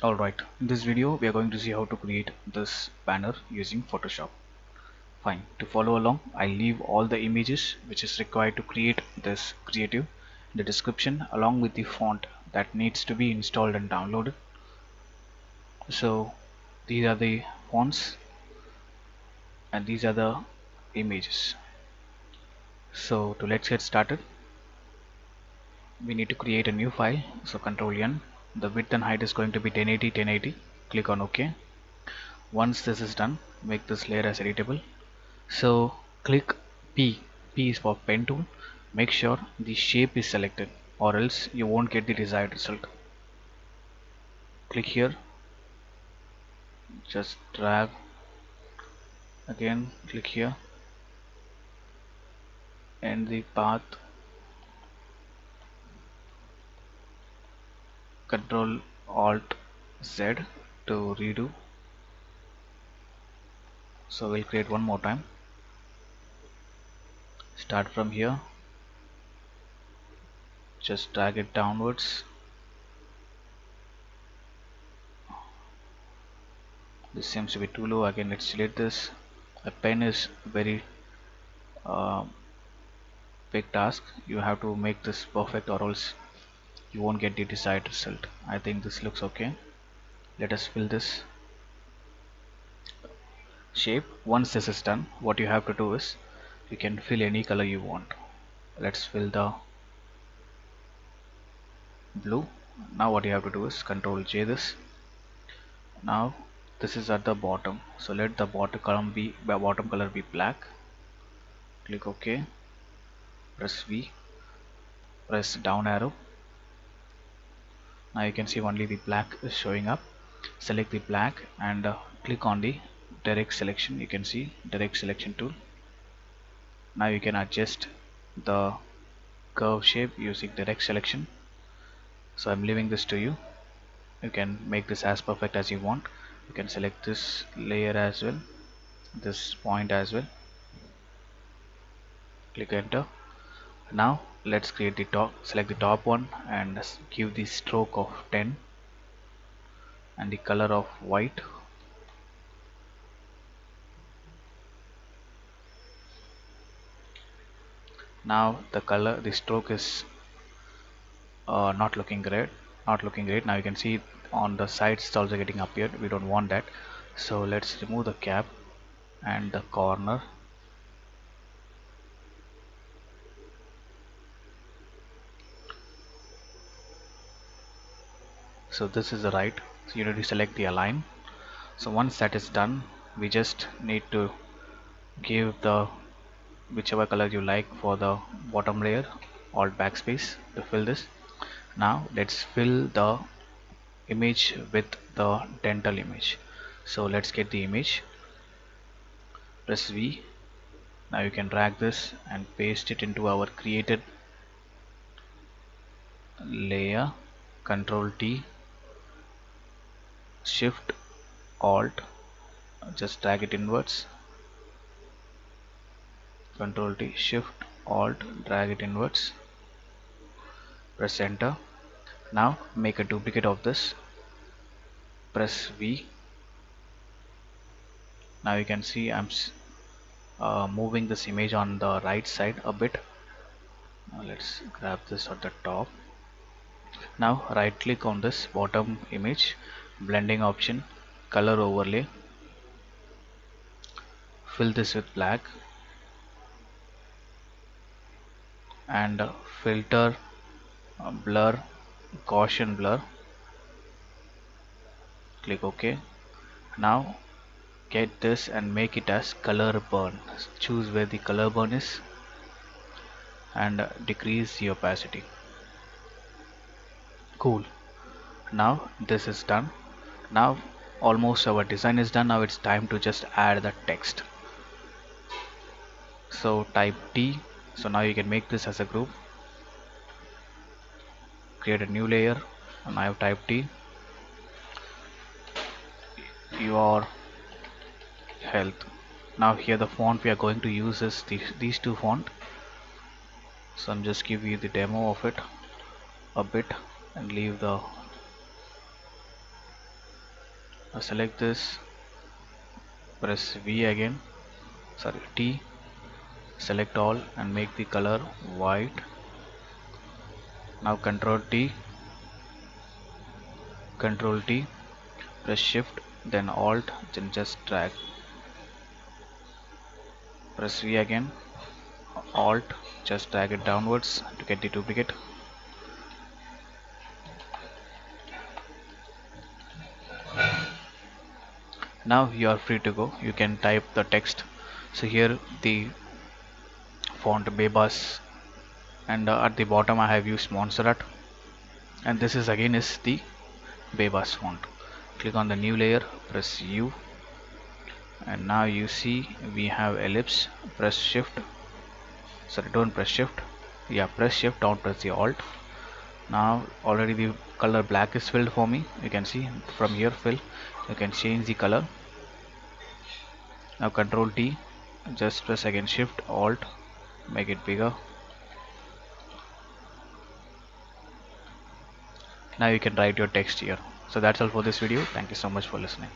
Alright, in this video we are going to see how to create this banner using Photoshop. Fine, to follow along I'll leave all the images which is required to create this creative in the description along with the font that needs to be installed and downloaded. So these are the fonts and these are the images. So let's get started. We need to create a new file, so Control N. The width and height is going to be 1080. Click on OK. Once this is done, make this layer as editable. So click P. P is for pen tool. Make sure the shape is selected or else you won't get the desired result. Click here, just drag, again click here, and the path, Control Alt Z to redo. So we'll create one more time. Start from here, just drag it downwards. This seems to be too low. Again, let's delete this. A pen is very uh, big task. You have to make this perfect or else you won't get the desired result. I think this looks okay. Let us fill this shape. Once this is done, what you have to do is you can fill any color you want. Let's fill the blue. Now what you have to do is Control J this. Now this is at the bottom, so let the bottom color be black. Click OK, press V, press down arrow. Now you can see only the black is showing up. Select the black and click on the direct selection. You can see direct selection tool. Now you can adjust the curve shape using direct selection. So I'm leaving this to you. You can make this as perfect as you want. You can select this layer as well, this point as well. Click enter. Now let's create the top. Select the top one and give the stroke of 10 and the color of white. Now the stroke is not looking great. Now you can see on the sides it's also getting appeared. We don't want that, so let's remove the cap and the corner. So this is the right, so you need to select the align. So once that is done, we just need to give the whichever color you like for the bottom layer. Alt backspace to fill this. Now let's fill the image with the dental image. So let's get the image, press V. Now you can drag this and paste it into our created layer. Control T, Shift Alt, just drag it inwards. Control T, Shift Alt, drag it inwards. Press enter. Now make a duplicate of this. Press V. Now you can see I'm moving this image on the right side a bit. Now let's grab this at the top. Now right click on this bottom image, blending option, color overlay, fill this with black and filter, blur, Gaussian blur. Click OK. Now get this and make it as color burn. Choose where the color burn is and decrease the opacity. Cool. Now this is done. Now almost our design is done. Now it's time to just add the text. So type T. So now you can make this as a group. Create a new layer and I have typed T. Your health. Now here the font we are going to use is these two font. So I'm just give you the demo of it a bit and leave the select this, press V again, sorry T, select all and make the color white. Now Control T, press Shift, then Alt, then just drag. Press V again, Alt, just drag it downwards to get the duplicate. Now you are free to go. You can type the text. So here the font Bebas, and at the bottom I have used Montserrat, and this is again is the Bebas font. Click on the new layer, press U, and now you see we have ellipse. Press Shift, sorry, don't press Shift, yeah, press Shift, don't press the Alt. Now already the color black is filled for me. You can see from here fill, you can change the color. Now Control T, just press again Shift Alt, make it bigger. Now you can write your text here. So that's all for this video. Thank you so much for listening.